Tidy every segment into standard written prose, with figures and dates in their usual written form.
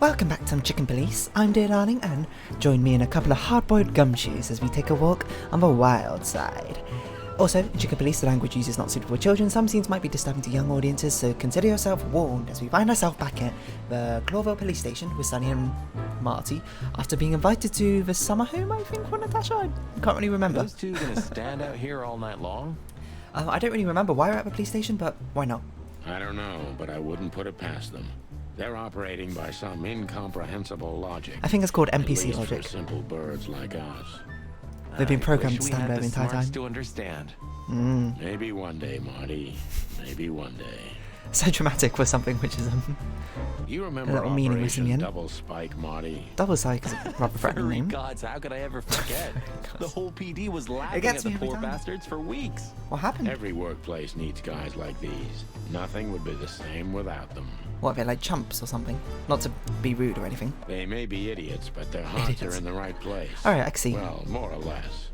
Welcome back to some Chicken Police. I'm Dear Darling, and join me in a couple of hard-boiled gumshoes as we take a walk on the wild side. Also, in Chicken Police, the language used is not suitable for children. Some scenes might be disturbing to young audiences, so consider yourself warned as we find ourselves back at the Clawville police station with Sunny and Marty after being invited to the summer home, I think, for Natasha. I can't really remember. Are those two gonna stand out here all night long? I don't really remember why we're at the police station, but why not? I don't know, but I wouldn't put it past them. They're operating by some incomprehensible logic. I think it's called NPC at least logic. For simple birds like us. They've been programmed to Wish we stand had there the entire time. to understand. Maybe one day, Marty. Maybe one day. So dramatic for something which is You remember little meaningless in the Operation end. Double Spike, Marty? double side is a rather threatening Furry name. gods, how could I ever forget? The whole PD was laughing gets at the me every poor time. bastards for weeks. What happened? Every workplace needs guys like these. Nothing would be the same without them. What, are they like chumps or something? Not to be rude or anything. They may be idiots, but their hearts Idiots. are in the right place. Alright, I can see. Well, more or less.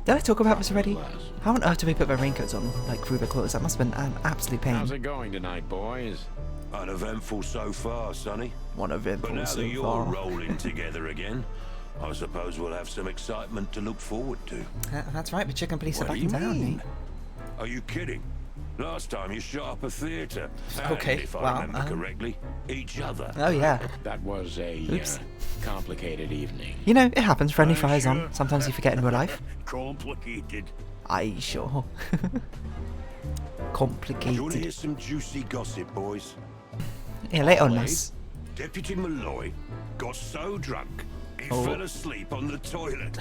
Did I talk about this already? More or less. How on earth do we put their raincoats on, like through the claws? That must have been an absolute pain. How's it going tonight, boys? Uneventful so far, Sonny. One of them. But now that you're rolling together again, I suppose we'll have some excitement to look forward to. That's right, the Chicken Police are What back do in you town. mean? eh? Are you kidding? Last time you shot up a theatre. Okay, And if I wow, remember correctly, each other. Oh yeah. That was a Oops. complicated evening. You know, it happens. Friendly Aye, fire's sure. on. Sometimes you forget in real life. Complicated. Aye, sure. Do you want to Complicated. hear some juicy gossip, boys? Yeah, late on Wade, us. Deputy Malloy got so drunk he Oh. fell asleep on the toilet.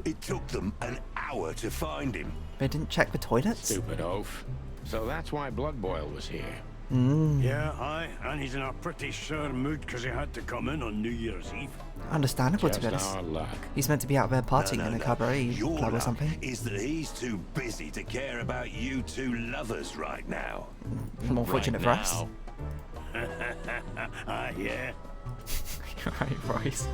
It took them an hour to find him. They didn't check the toilets? Stupid oaf. So that's why Blood Boil was here. Yeah, aye, and he's in a pretty sore mood because he had to come in on New Year's Eve. Understandable, to Just be honest. our luck. He's meant to be out there partying in a cabaret Your club or luck something. is that he's too busy to care about you two lovers right now. More fortunate for us. now. Ah, yeah. Right, Royce.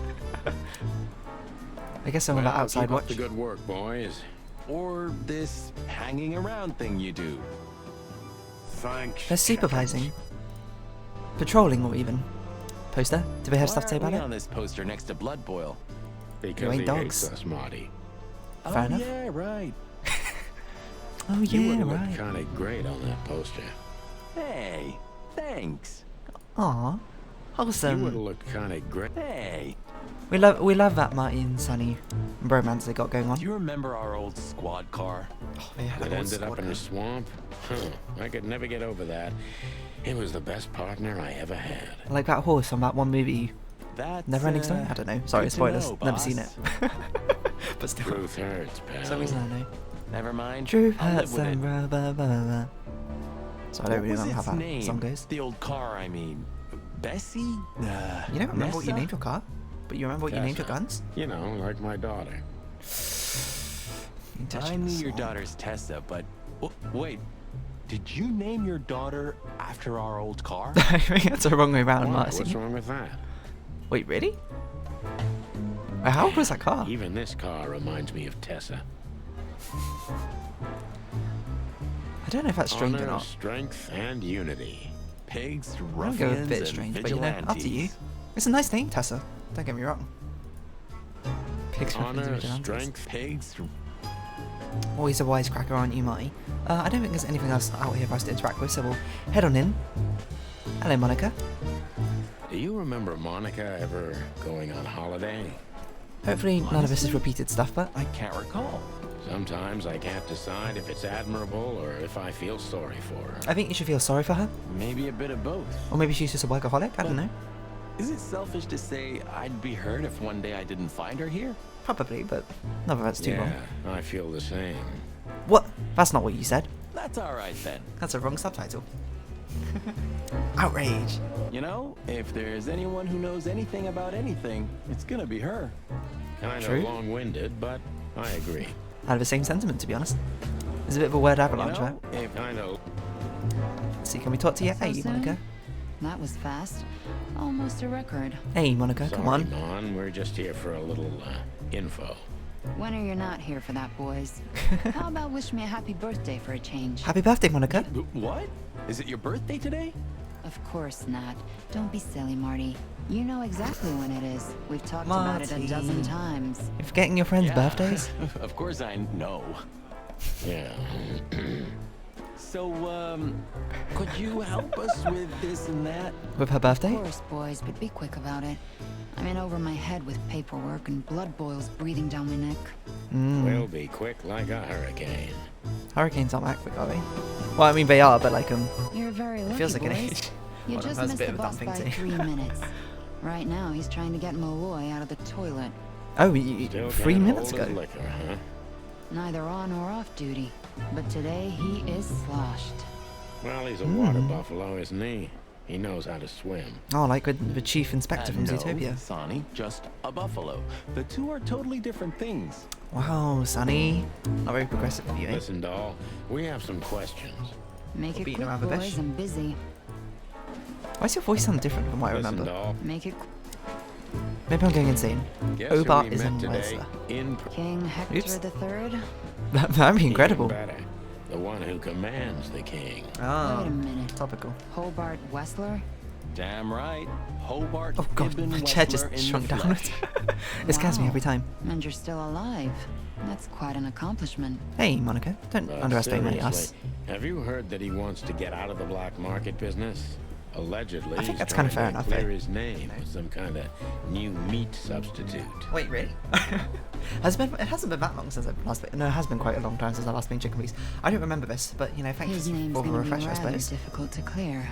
I guess I'm on Well, that outside keep up watch. the good work, boys. Or this hanging around thing you do. Thanks. They're supervising. Patrolling or even. Poster? Do they have stuff to say Why about aren't we it? on this poster next to Blood Boil? Because ain't he dogs. hates us, Marty. Fair enough. Yeah, right. Oh You yeah, would have looked right. kind of great on that poster. Hey, thanks. Aw. You would have Awesome. looked kind of great. Hey, We love that Marty and Sunny bromance they got going on. do you remember our old squad car? Oh, they had That an old ended up squad in car. a swamp. Huh. I could never get over that. It was the best partner I ever had. Like that horse on that one movie, That's Neverending Story? I don't know. Sorry, good to spoilers. know, Never seen it. boss. But still. Truth hurts, pal. For some reason I know. Never mind. Truth I'll live hurts with it. and blah, blah, blah, blah. So I don't What really was know how its that name? song goes. The old car, I mean. Bessie? You don't remember what you Nessa? named your car? But you remember what you named your Tessa. guns? You know, like my daughter. I knew your daughter's Tessa, but wait, did you name your daughter after our old car? I think that's the wrong way around, Why? Marcy. What's wrong with that? Wait, really? Wait, how old was that car? Even this car reminds me of Tessa. I don't know if that's strange or Honor, not. strength, and unity. Pigs, I'm ruffians, gonna go a bit and strange, but you know, up to you. vigilantes. It's a nice name, Tessa. Don't get me wrong. Pigs, ruffians, and Honor, vigilantes. strength. Pigs, Always a wisecracker, aren't you, Marty? I don't think there's anything else out here for us to interact with, so we'll head on in. Hello, Monica. Do you remember Monica ever going on holiday? Hopefully none of this is repeated stuff, but I can't recall. Sometimes I can't decide if it's admirable or if I feel sorry for her. I think you should feel sorry for her. Maybe a bit of both. Or maybe she's just a workaholic, I don't know. Is it selfish to say I'd be hurt if one day I didn't find her here? Probably, but none of that's too wrong. Yeah, I feel the same. What? That's not what you said. That's alright then. That's a wrong subtitle. Outrage. You know, if there's anyone who knows anything about anything, it's gonna be her. Kind True. of long-winded, but I agree. I have the same sentiment, to be honest. There's a bit of a word You avalanche, know, right? if Kind of. Let's see, can we talk to you? So Hey, soon? Monica. That was fast. Almost a record. Hey, Monica, come Sorry, on. Mon. We're just here for a little info. When are you not here for that, boys? How about wish me a happy birthday for a change? Happy birthday, Monica. What? Is it your birthday today? A Of course not. Don't be silly, Marty. You know exactly when it is. We've talked about it a Marty. dozen times. You're forgetting your friends' birthdays? Of course I know. Yeah. So, could you help us with this and that? With her Of birthday? course, boys, but be quick about it. I'm in over my head with paperwork and blood boils breathing down my neck. We'll be quick like a hurricane. Hurricanes aren't that quick, are they? Well, I mean, they are, but like, You're very lucky, it feels like an boys. age. You Hold on, just that's a missed bit the of a boss dumb by thing to 3 minutes. Right now, he's trying to get Malloy out of the toilet. Oh, Still 3 can't minutes hold his ago? liquor, huh? Neither on or off duty. But today, he is sloshed. Well, he's a water buffalo, isn't he? He knows how to swim. Oh, like with the chief inspector from No, Zootopia. Sonny, just a buffalo. The two are totally different things. Wow, Sonny. Not very progressive of you, eh? Listen, doll, we have some questions. Make it beating quick, around the boys. bush. I'm busy. Why does your voice sound different from what I Listen, remember? doll. Make it Maybe I'm going insane. Guess who Hobart we is met in today Wesler. in King Hector Oops. III? That'd be incredible. Even better. The one who commands the king. Wait a Oh, minute. topical. Hobart Wessler? Damn right. Hobart Oh god, Ibn my chair Wessler just in the shrunk down. flesh. It scares me Wow. every time. And you're still alive. That's quite an accomplishment. Hey, Monica, don't But underestimate us. seriously, have you heard that he wants to get out of the black market business? Allegedly, I think he's that's trying kinda fair to enough, clear eh? his name with some kind of new meat substitute. Wait, really? It hasn't been that long since I've last been. No, it has been quite a long time since I last been Chicken Police. I don't remember this, but you know, thanks His name's for the gonna be refresher, I rather suppose. difficult to clear.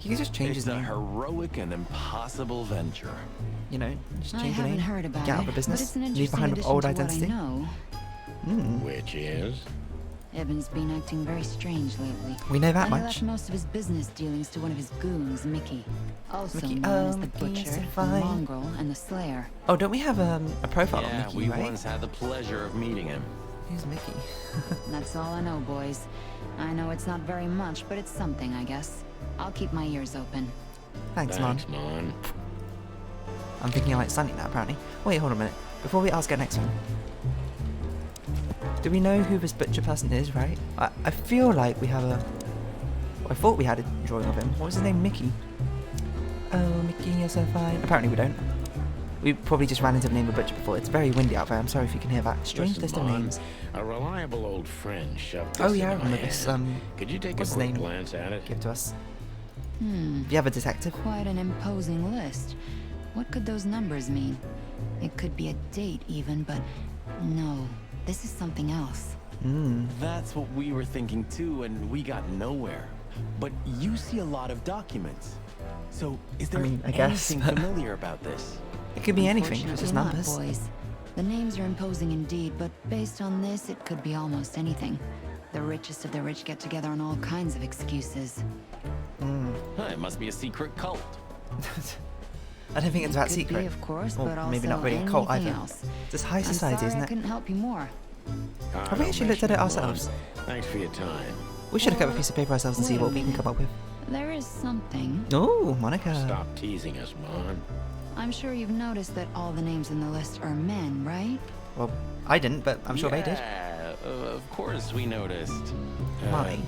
You can just change It's his a name. heroic and impossible venture. You know, just I change your haven't name. heard about Get out it, of the business. but it's an Leave interesting behind an addition old to what identity. I know. Which is? Ibn's been acting very strange lately. We know that and he much. left most of his business dealings to one of his goons, Mickey. Also Mickey, known as the Mickey is Butcher, the fine. Mongrel, and the Slayer. Oh, don't we have a profile Yeah, on Mickey, we right? once had the pleasure of meeting him. Who's Mickey? That's all I know, boys. I know it's not very much, but it's something, I guess. I'll keep my ears open. Thanks, man. Thanks, Mon. I'm thinking like Sunny now, apparently. Wait, hold on a minute. Before we ask our next one. Do we know who this butcher person is, right? I feel like we have a... I thought we had a drawing of him. What was his name? Mickey? Oh, Mickey, you're so fine. Apparently we don't. We probably just ran into the name of butcher before. It's very windy out there. I'm sorry if you can hear that. Strange Listen, list of Mon, names. a reliable old friend shoved this Oh yeah, I in my remember this. hand. Could you take a what's his quick name? glance at it? Give to us. Do you have a detective? Quite an imposing list. What could those numbers mean? It could be a date even, but no. This is something else. That's what we were thinking too, and we got nowhere. But you see a lot of documents. So, is there I guess, anything but- familiar about this? It could be anything. It's just Unfortunately numbers. not, boys. The names are imposing indeed, but based on this, it could be almost anything. The richest of the rich get together on all kinds of excuses. Huh, it must be a secret cult. I don't think it's that Could secret. be, of course, Or but also maybe not really a cult anything either. else. It's high I'm society, sorry isn't I it? couldn't help you more. Have we actually looked at it ourselves? Thanks for your time. We should look at a piece of paper ourselves and see Wait a what we can minute. come up with. There is something. Oh, Monica. Stop teasing us, Mon. I'm sure you've noticed that all the names in the list are men, right? Well, I didn't, but I'm sure they did. Yeah, of course we noticed. Molly.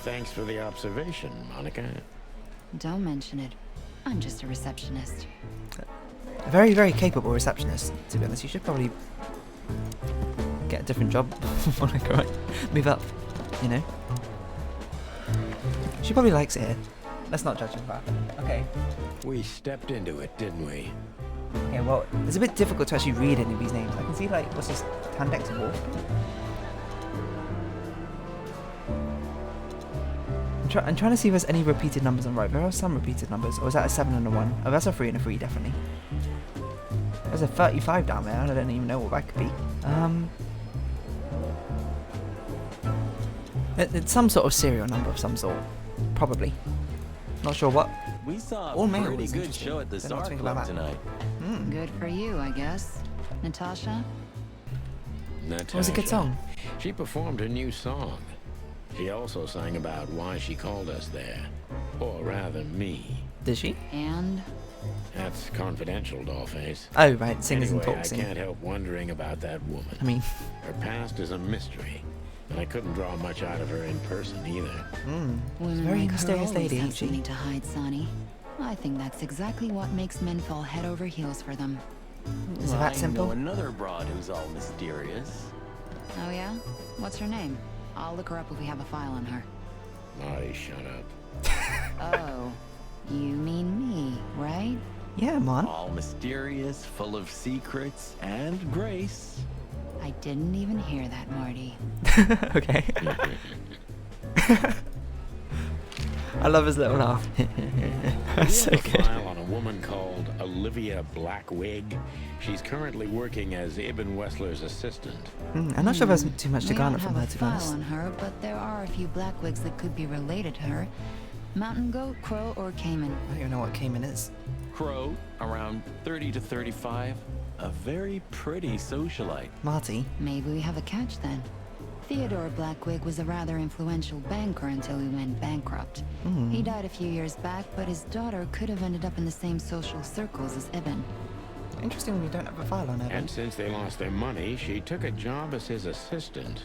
Thanks for the observation, Monica. Don't mention it. I'm just a receptionist. A very, very capable receptionist, to be honest. You should probably get a different job, Monica, right? Move up, you know? She probably likes it here. Let's not judge her for that. Okay. We stepped into it, didn't we? Okay, well, it's a bit difficult to actually read any of these names. I can see, like, what's this? Tandex Wolf? I'm trying to see if there's any repeated numbers on right. There are some repeated numbers. Or is that a 7 and a 1? Oh, that's a 3 and a 3, definitely. There's a 35 down there, and I don't even know what that could be. It's some sort of serial number of some sort. Probably. Not sure what. We saw All a male pretty is good interesting. show at the Don't know what to Star think Club about that. tonight. Good for you, I guess. Natasha? Natasha. It was a good song. She performed her new song. She also sang about why she called us there. Or rather, me. Did she? And? That's confidential, Dollface. Oh, right. Singers Anyway, and I talks. can't help wondering about that woman. I mean, Her past is a mystery. And I couldn't draw much out of her in person either. Women Very like her mysterious always lady, have ain't she? something to hide, Sonny. I think that's exactly what makes men fall head over heels for them. Is it that I know simple? another broad who's all mysterious. Oh yeah? What's her name? I'll look her up if we have a file on her. Marty, shut up. Oh, you mean me, right? Yeah, man. All mysterious, full of secrets, and grace. I didn't even hear that, Marty. Okay. I love his little laugh. That's so We have a good. file on a woman called Olivia Blackwig. She's currently working as Ibn Wessler's assistant. I'm not sure there's too much to We garner don't from have her, a to be file honest. on her, but there are a few Blackwigs that could be related to her. Mountain goat, crow, or caiman. I don't even know what Cayman is. Crow, around 30 to 35. A very pretty socialite. Marty. Maybe we have a catch then. Theodore Blackwig was a rather influential banker until he went bankrupt. He died a few years back, but his daughter could have ended up in the same social circles as Ibn. Interesting we don't have a file on her. And since they lost their money, she took a job as his assistant.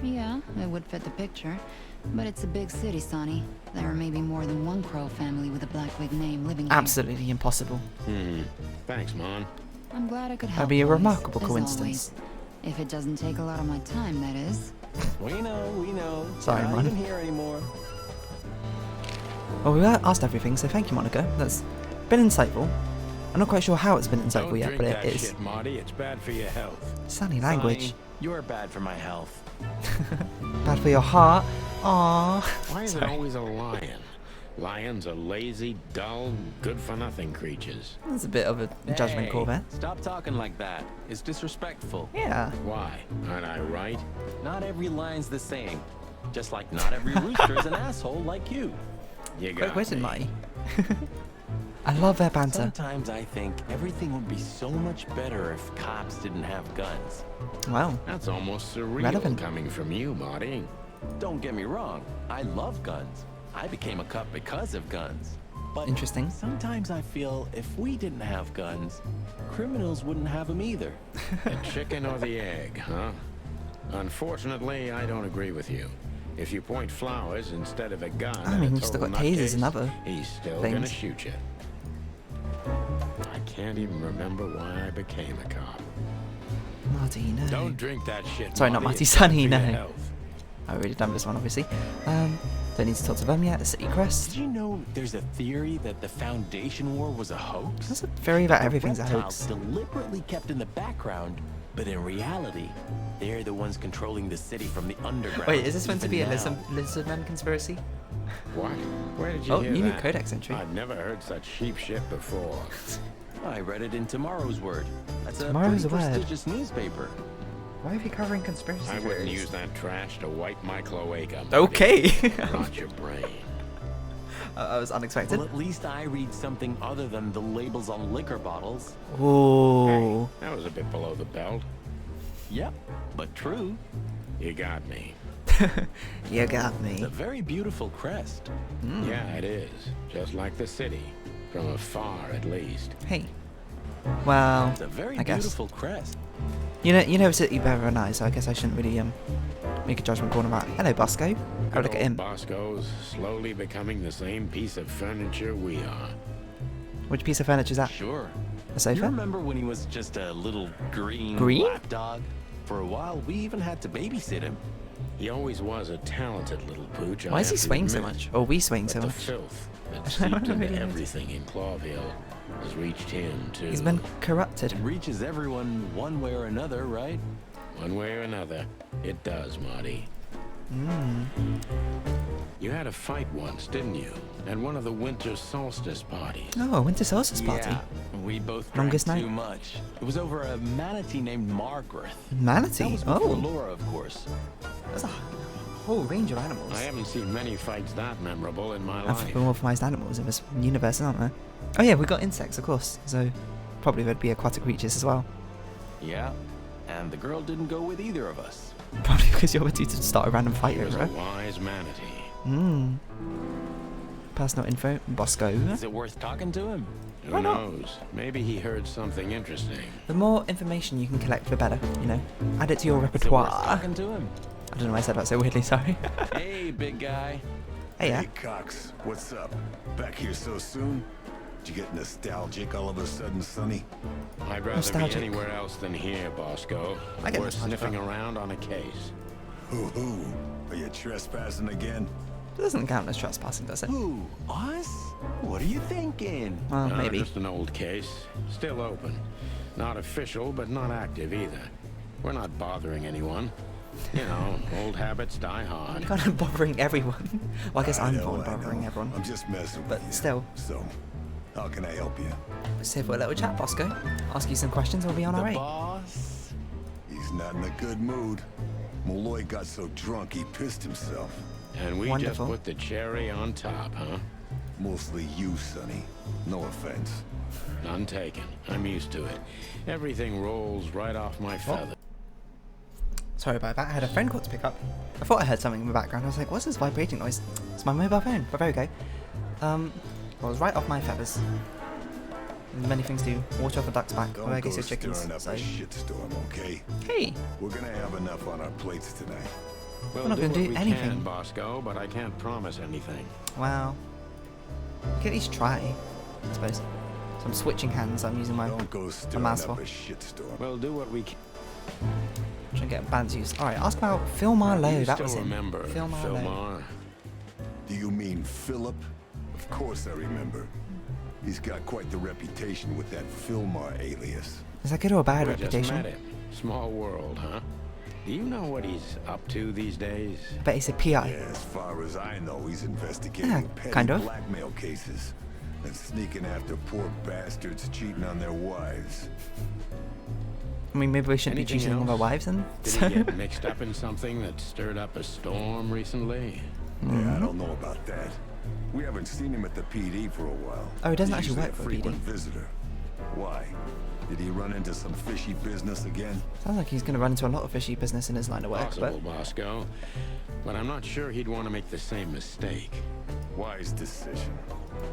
Yeah, it would fit the picture. But it's a big city, Sonny. There may be more than one Crow family with a Blackwig name living here. Absolutely impossible. Thanks, Mon. I'm glad I could help. That'd be a boys, remarkable as coincidence. always. If it doesn't take a lot of my time, that is. We know. Sorry, Not man. even here anymore. Well, we asked everything, so thank you, Monica. That's been insightful. I'm not quite sure how it's been insightful Don't yet, drink but that it is. shit, Marty. It's bad for your health. Sunny language. Sonny, you're bad for my health. Bad for your heart. Aww. Why is it Sorry. always a lion? Lions are lazy, dull, good-for-nothing creatures. That's a bit of a judgment call there. Stop talking like that. It's disrespectful. Yeah. Why? Aren't I right? Not every lion's the same. Just like not every rooster is an asshole like you. You Quick got witted, me. Marty. I love their banter. Sometimes I think everything would be so much better if cops didn't have guns. Wow. That's almost surreal Relevant. coming from you, Marty. Don't get me wrong, I love guns. I became a cop because of guns. But Interesting. sometimes I feel if we didn't have guns, criminals wouldn't have them either. The chicken or the egg, huh? Unfortunately, I don't agree with you. If you point flowers instead of a gun, I mean, you still got tasers and other he's still things. gonna shoot you. I can't even remember why I became a cop. Marty, no. Don't drink that shit. Sorry, not Marty. Marty, It's bad Sonny, for your no. health. I've already done this one, obviously. Don't need to talk to them yet. The City Crest. Did you know there's a theory that the Foundation War was a hoax? That's a theory about everything's a Reptiles hoax. deliberately kept in the background, but in reality, they're the ones controlling the city from the underground. Wait, is this meant to be a even now. lizardman conspiracy? What? Where did you Oh, hear you knew that? Codex entry. I've never heard such sheep shit before. I read it in Tomorrow's Word. That's Tomorrow's a pretty Word. prestigious newspaper. Why are you covering conspiracy I wouldn't use that trash to wipe my cloaca. Marty. Okay. Not your brain. That was unexpected. Well, at least I read something other than the labels on liquor bottles. Ooh. That was a bit below the belt. Yep, but true. You got me. You got me. It's a very beautiful crest. Yeah, it is. Just like the city. From afar, at least. Hey. Well, It's a very I guess. beautiful crest. You know City better than I, so I guess I shouldn't really make a judgment call about it. Hello, Bosco. Have a Good look at old him. Bosco's slowly becoming the same piece of furniture we are. Which piece of furniture is that? Sure. A You sofa? remember when he was just a little green lapdog? For a while, we even had to babysit him. He always was a talented little pooch. Why I is he have to swaying so admit. much? Or we swaying But so the much? filth that I seeped don't into really notice. everything in Clawville has reached him too. He's been corrupted. It reaches everyone one way or another, right? One way or another, it does, Marty. You had a fight once, didn't you? At one of the winter solstice parties. Oh, winter solstice party. Yeah, we both drank Longest night? too much. It was over a manatee named Margaret. That Manatee. was before Oh, Laura, of course. that's a whole range of animals. I haven't seen many fights that memorable in my life. Anthropomorphized animals in this universe, aren't there? Oh yeah, we got insects, of course. So probably there'd be aquatic creatures as well. Yeah, and the girl didn't go with either of us. Probably because you're ready to start a random fight He was over a it. wise manatee. Personal info, Bosco. Is it worth talking to him? Who knows? Maybe he heard something interesting. The more information you can collect, the better, you know. Add it to your Is it worth repertoire. talking to him? I don't know why I said that so weirdly, sorry. Hey, big guy. Hey, yeah. Hey, Cox, what's up? Back here so soon? Did you get nostalgic all of a sudden, Sonny? I'd rather Nostalgic. be anywhere else than here, Bosco. I get We're nostalgic. sniffing around on a case. Hoo-hoo. Are you trespassing again? It doesn't count as trespassing, does it? Who? Us? What are you thinking? Well, maybe. Just an old case. Still open. Not official, but not active either. We're not bothering anyone. You know, old habits die hard. You're kind of bothering everyone. Well, I guess I'm I the one know. bothering everyone. I'm just messing But with you. still. So, how can I help you? Let's see if we're a little chat, Bosco. Ask you some questions and we'll be on our The way. boss? He's not in a good mood. Malloy got so drunk he pissed himself. And we Wonderful. just put the cherry on top, huh? Mostly you, Sonny. No offense. None taken. I'm used to it. Everything rolls right off my feather. Sorry about that. I had a phone call to pick up. I thought I heard something in the background. I was like, what's this vibrating noise? It's my mobile phone. But there we go. Well, it was right off my feathers. Many things do. Water off a duck's back. Don't Well, I go guess it's chickens. stirring up So. a shitstorm, okay? Hey, We're gonna have enough on our plates tonight. We'll not do gonna what do we anything. can, Bosco, but I can't promise anything. wow. You can at least try, I suppose. So I'm switching hands. I'm using my Don't go stirring mouse up for. a shitstorm. We'll do what we can. Trying to get balance use. Alright, ask about Phil Marlowe. You That still was him. remember Phil Marlowe. Philmar? Do you mean Philip? Of course I remember. He's got quite the reputation with that Filmar alias. Is that good or a bad We just reputation? met him. Small world, huh? Do you know what he's up to these days? I bet he's a PI. Yeah, as far as I know, he's investigating Yeah, petty kind of. blackmail cases and sneaking after poor bastards cheating on their wives. I mean, maybe we shouldn't Anything be cheating on our else? wives then. Did he get mixed up in something that stirred up a storm recently? Yeah, I don't know about that. We haven't seen him at the PD for a while. Oh, he doesn't He's actually usually work for a the frequent PD. visitor. Why? Did he run into some fishy business again? Sounds like he's going to run into a lot of fishy business in his line of work, Possible, Bosco. But I'm not sure he'd want to make the same mistake. Wise decision.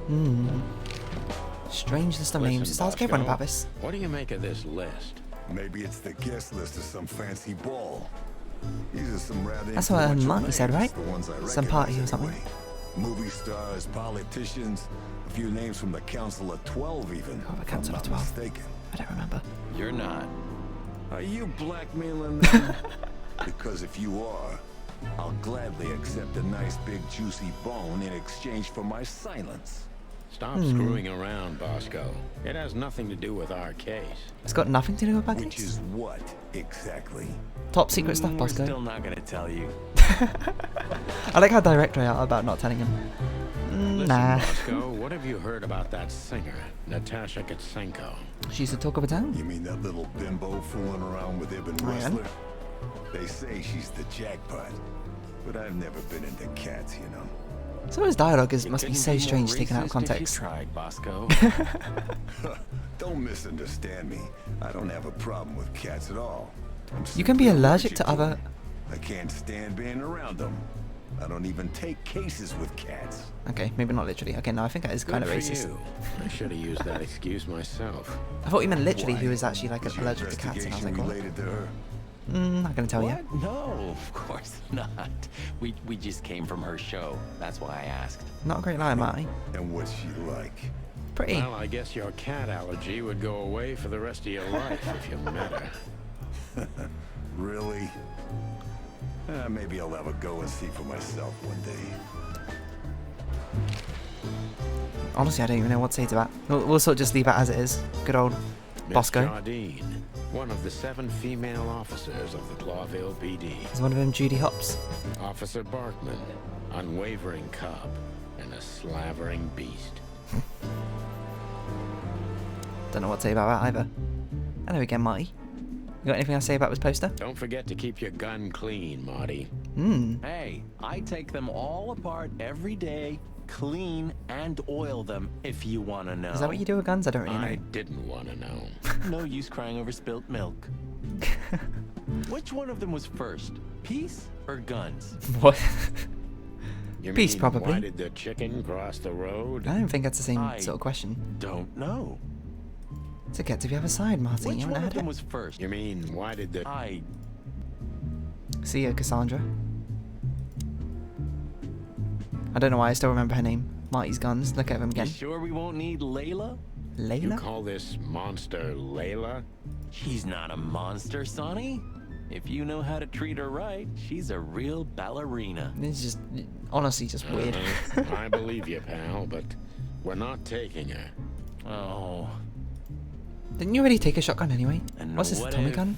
but strange list of names. Listen, Just ask everyone Bosco, about this. What do you make of this list? Maybe it's the guest list of some fancy ball. These are some rather That's what influential Marty said, names, right? the ones I Some party or recognize something. anyway. Movie stars, politicians, a few names from the Council of 12 even. Oh, the if Council I'm of not 12. mistaken. I don't remember. You're not. Are you blackmailing them? Because if you are, I'll gladly accept a nice big juicy bone in exchange for my silence. Stop screwing around, Bosco. It has nothing to do with our case. It's got nothing to do with Which case. is what, exactly? Top secret stuff, We're Bosco. still not gonna tell you. I like how direct I are about not telling him. Listen, Nah. Bosco, what have you heard about that singer, Natasha Katsenko? She's the talk of a town. You mean that little bimbo fooling around with Ibn I am. Whistler? They say she's the jackpot, but I've never been into cats, you know. Some of his dialogue must be Couldn't so more strange taken out of racist if you context. tried, Bosco. Don't misunderstand me. I don't have a problem with cats at all. I'm You can be simply allergic to other... them. I can't stand being around them. I don't even take cases with cats. Okay, maybe not literally. Okay, no, I think that is kind of Good for racist. you. I should have used that excuse myself. I thought you meant literally Why? he was actually like Is your allergic to cats, and I was like, investigation what? related to her? Not gonna tell you. What? No, of course not. We just came from her show. That's why I asked. Not a great liar, Marty. And what's she like? Pretty. Well, I guess your cat allergy would go away for the rest of your life if you met her. Really? Maybe I'll have a go and see for myself one day. Honestly, I don't even know what to say to that. We'll sort of just leave it as it is. Good old Miss Bosco. Jardine, one of the 7 female officers of the Clawville PD. Is one of them Judy Hopps? Officer Barkman, unwavering cop, and a slavering beast. Don't know what to say about that either. Hello again, Marty. You got anything else to say about this poster? Don't forget to keep your gun clean, Marty. Hey, I take them all apart every day, clean and oil them if you want to know. Is that what you do with guns? I don't really I know. didn't want to know. No use crying over spilt milk. Which one of them was first? Peace or guns? What? You Peace, mean, probably. Why did the chicken cross the road? I don't think that's the same I- sort of question. Don't know. To get to the other side, Marty. Which You one haven't of heard them it? was first? You mean, why did the... I See ya, Cassandra. I don't know why I still remember her name. Marty's guns. Look at them again. You sure we won't need Layla? You Layla? call this monster Layla? She's not a monster, Sonny. If you know how to treat her right, she's a real ballerina. It's just, honestly, just weird. I believe you, pal, but we're not taking her. Oh. Didn't you already take a shotgun anyway? And What's this, a what Tommy if- gun?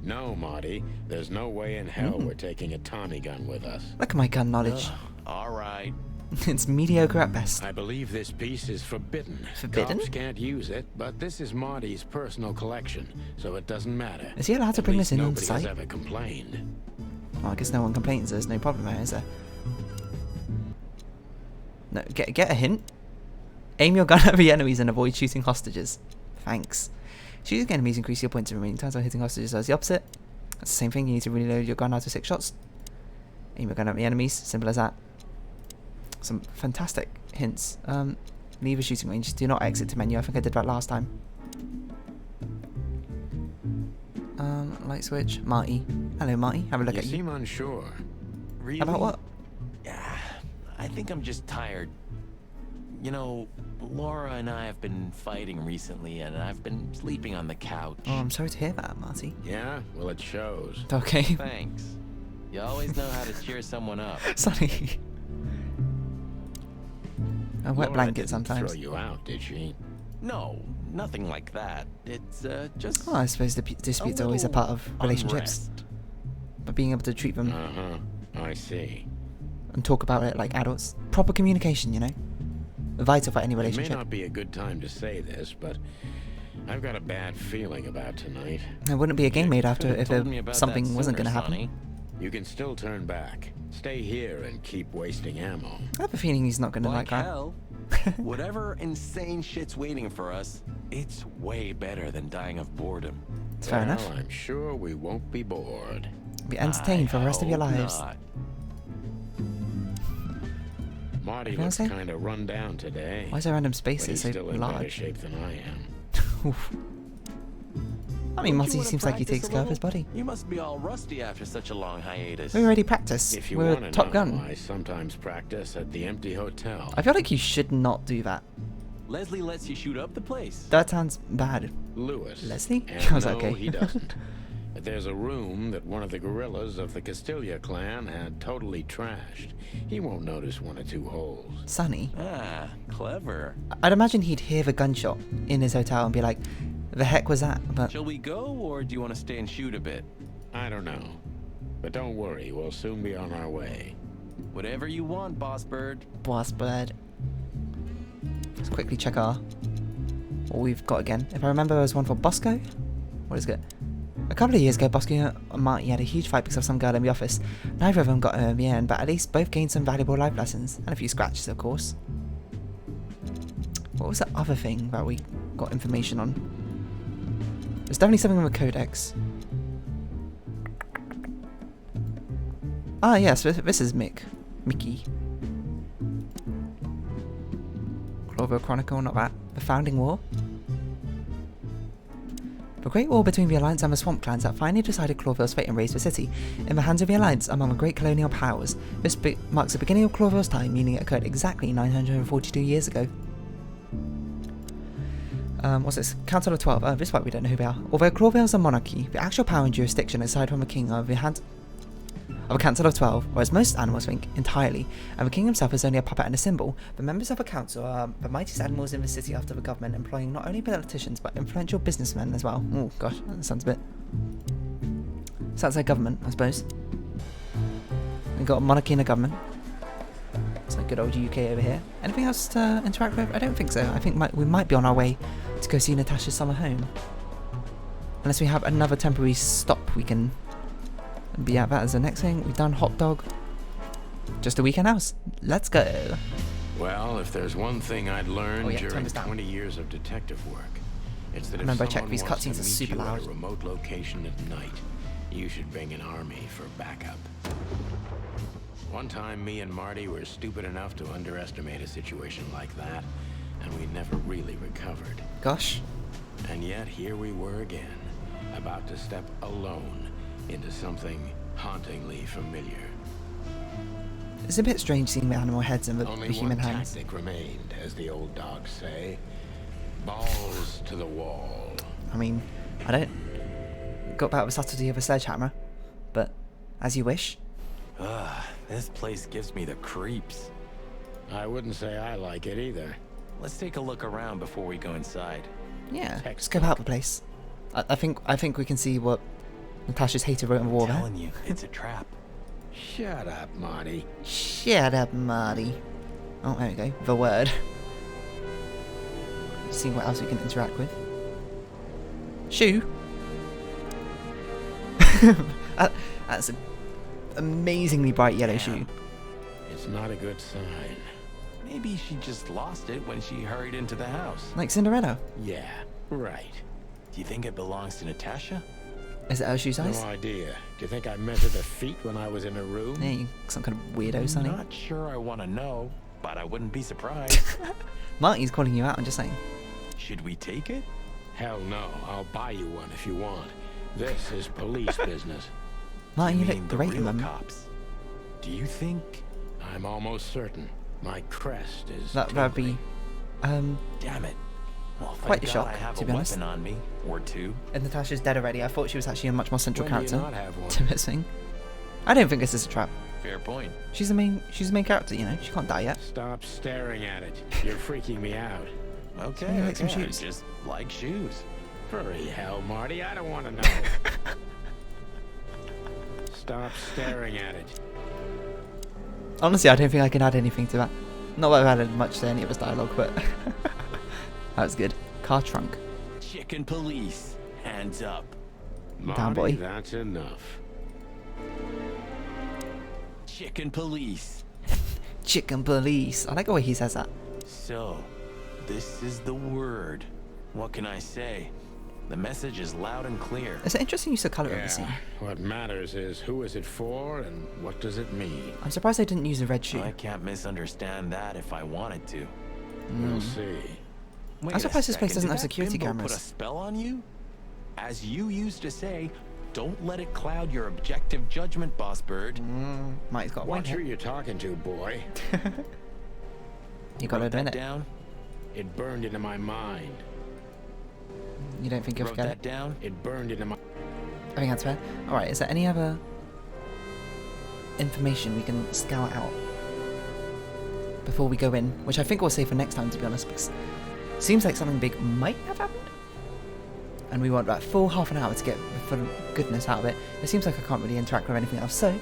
No, Marty. There's no way in hell we're taking a Tommy gun with us. Look at my gun knowledge. All right. It's mediocre at best. I believe this piece is forbidden. Forbidden? Cops can't use it, but this is Marty's personal collection, so it doesn't matter. Is he allowed to At bring least this in on nobody has site? ever complained. Well, I guess no one complains. There's no problem there, is there? No, get a hint. Aim your gun at the enemies and avoid shooting hostages. Thanks. Shooting enemies increase your points of remaining times while hitting hostages does the opposite. That's the same thing. You need to reload your gun after 6 shots. Aim your gun at the enemies. Simple as that. Some fantastic hints. Leave a shooting range. Do not exit to menu. I think I did that last time. Light switch. Marty. Hello, Marty. Have a look You at you. seem unsure. Really? About what? Yeah, I think I'm just tired. You know, Laura and I have been fighting recently, and I've been sleeping on the couch. Oh, I'm sorry to hear that, Marty. Yeah? Well, it shows. Okay. Thanks. You always know how to cheer someone up. Sorry. A wet Laura blanket didn't sometimes. throw you out, did she? No, nothing like that. It's just. Well, I suppose disputes are always a part of relationships. unrest. But being able to treat them I see. and talk about it like adults. Proper communication, you know? Vital for any It may relationship. not be a good time to say this, but I've got a bad feeling about tonight. There wouldn't be a game made after Could've if told me about something that wasn't going sooner, to happen. Sonny. You can still turn back. Stay here and keep wasting ammo. I have a feeling he's not going to like that. hell. Whatever insane shit's waiting for us, it's way better than dying of boredom. It's fair enough. Well, I'm sure we won't be bored. Be entertained for the rest of your I lives. hope not. Marty You gonna looks say? kind of run down today. Why is there random But spaces he's so still in better large? shape than I am. Oof. I mean, Don't Marty you wanna seems like he practice takes a care of his little? body. You must be all rusty after such a long hiatus. We already practiced. If you We're want to Top know, Gun. I sometimes practice at the empty hotel. I feel like you should not do that. Leslie lets you shoot up the place. That sounds bad. Lewis. Leslie? And I was no, okay. he doesn't. But there's a room that one of the guerrillas of the Castilla clan had totally trashed. He won't notice 1 or 2 holes. Sonny. Ah, clever. I'd imagine he'd hear the gunshot in his hotel and be like, the heck was that? But Shall we go, or do you want to stay and shoot a bit? I don't know. But don't worry, we'll soon be on our way. Whatever you want, Boss Bird. boss bird. Let's quickly check what we've got again. If I remember, there was one for Bosco. What is it? A couple of years ago, Bosco and Marty had a huge fight because of some girl in the office. Neither of them got her in the end, but at least both gained some valuable life lessons. And a few scratches, of course. What was the other thing that we got information on? There's definitely something on the Codex. Ah, yes, this is Mickey. Clawville Chronicle, not that. The Founding War. The Great War between the Alliance and the Swamp Clans that finally decided Clawville's fate and raised the city in the hands of the Alliance among the great colonial powers. This marks the beginning of Clawville's time, meaning it occurred exactly 942 years ago. What's this? Council of 12. This is why we don't know who they are. Although Clawville is a monarchy, the actual power and jurisdiction aside from the king are the hands of a Council of 12, whereas most animals think entirely, and the king himself is only a puppet and a symbol. The members of the council are the mightiest animals in the city after the government, employing not only politicians but influential businessmen as well. Oh gosh, that sounds like government, I suppose. We've got a monarchy and a government. It's like good old UK over here. Anything else to interact with? I don't think so. I think we might be on our way to go see Natasha's summer home. Unless we have another temporary stop we can be at that as the next thing. We've done Hot Dog. Just a weekend house. Let's go. Well, if there's one thing I'd learned turn during this down. 20 years of detective work, it's that Remember, I if checked someone these wants to cutscenes are meet super you at loud. a remote location at night, you should bring an army for backup. One time, me and Marty were stupid enough to underestimate a situation like that, and we never really recovered. Gosh. And yet, here we were again, about to step alone into something hauntingly familiar. It's a bit strange seeing the animal heads and the Only human one hands. tactic remained, as the old dogs say. Balls to the wall. I mean, I don't got about the subtlety of a sledgehammer, but as you wish. Ugh, this place gives me the creeps. I wouldn't say I like it either. Let's take a look around before we go inside. Yeah, just go about the place. I think we can see what Natasha's hater wrote on the wall I'm there. telling you, it's a trap. Shut up, Marty. Shut up, Marty. Oh, there we go. The word. See what else we can interact with. Shoe. That's an amazingly bright yellow Damn. shoe. It's not a good sign. Maybe she just lost it when she hurried into the house. Like Cinderella. Yeah, right. Do you think it belongs to Natasha? Is it her shoe size? No idea. Do you think I measured the feet when I was in a room? Yeah, you some kind of weirdo, Sonny. Not sure I want to know, but I wouldn't be surprised. Marty's calling you out, I'm just saying. Should we take it? Hell no. I'll buy you one if you want. This is police business. Marty, you mean look the great, real man. cops? Do you think? I'm almost certain. My crest is That'd be, Damn it. Well, Quite thank a God shock, I have to a be honest. weapon on me, or two. and Natasha's dead already. I thought she was actually a much more central When do you character not have one? to this thing. I don't think this is a trap. Fair point. She's the main character, you know. She can't die yet. Stop staring at it. You're freaking me out. Okay, you like some okay, shoes? just like shoes. Hurry, hell, Marty. I don't want to know. Stop staring at it. Honestly, I don't think I can add anything to that. Not that I've added much to any of his dialogue, but that was good. Car trunk. Chicken police, hands up. Down, Marty, boy. that's enough. Chicken police. Chicken police. I like the way he says that. So, this is the word. What can I say? The message is loud and clear. It's an interesting use of colour of the scene. What matters is who is it for and what does it mean? I'm surprised they didn't use a red shoe. I can't misunderstand that if I wanted to. We'll see. Wait I'm surprised this place a doesn't second, have did that security bimbo cameras. Put a spell on you? As you used to say, don't let it cloud your objective judgment, boss bird. Marty's got a white Watch who hair. you're talking to, boy. You got to Wrote that admit it. down. It burned into my mind. You don't think you'll Wrote forget that it? down. It burned into my... I think that's fair. Alright, is there any other information we can scout out before we go in? Which I think we'll save for next time, to be honest, because it seems like something big might have happened. And we want that full half an hour to get the full goodness out of it. It seems like I can't really interact with anything else. So,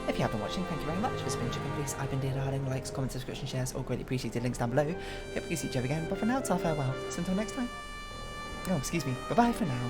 if you have been watching, thank you very much. This has been Chicken Police. I've been Dear Darling. Likes, comments, subscription, shares, all greatly appreciated. Links down below. Hope we can see each other again. But for now, it's our farewell. So until next time. Oh, excuse me. Bye-bye for now.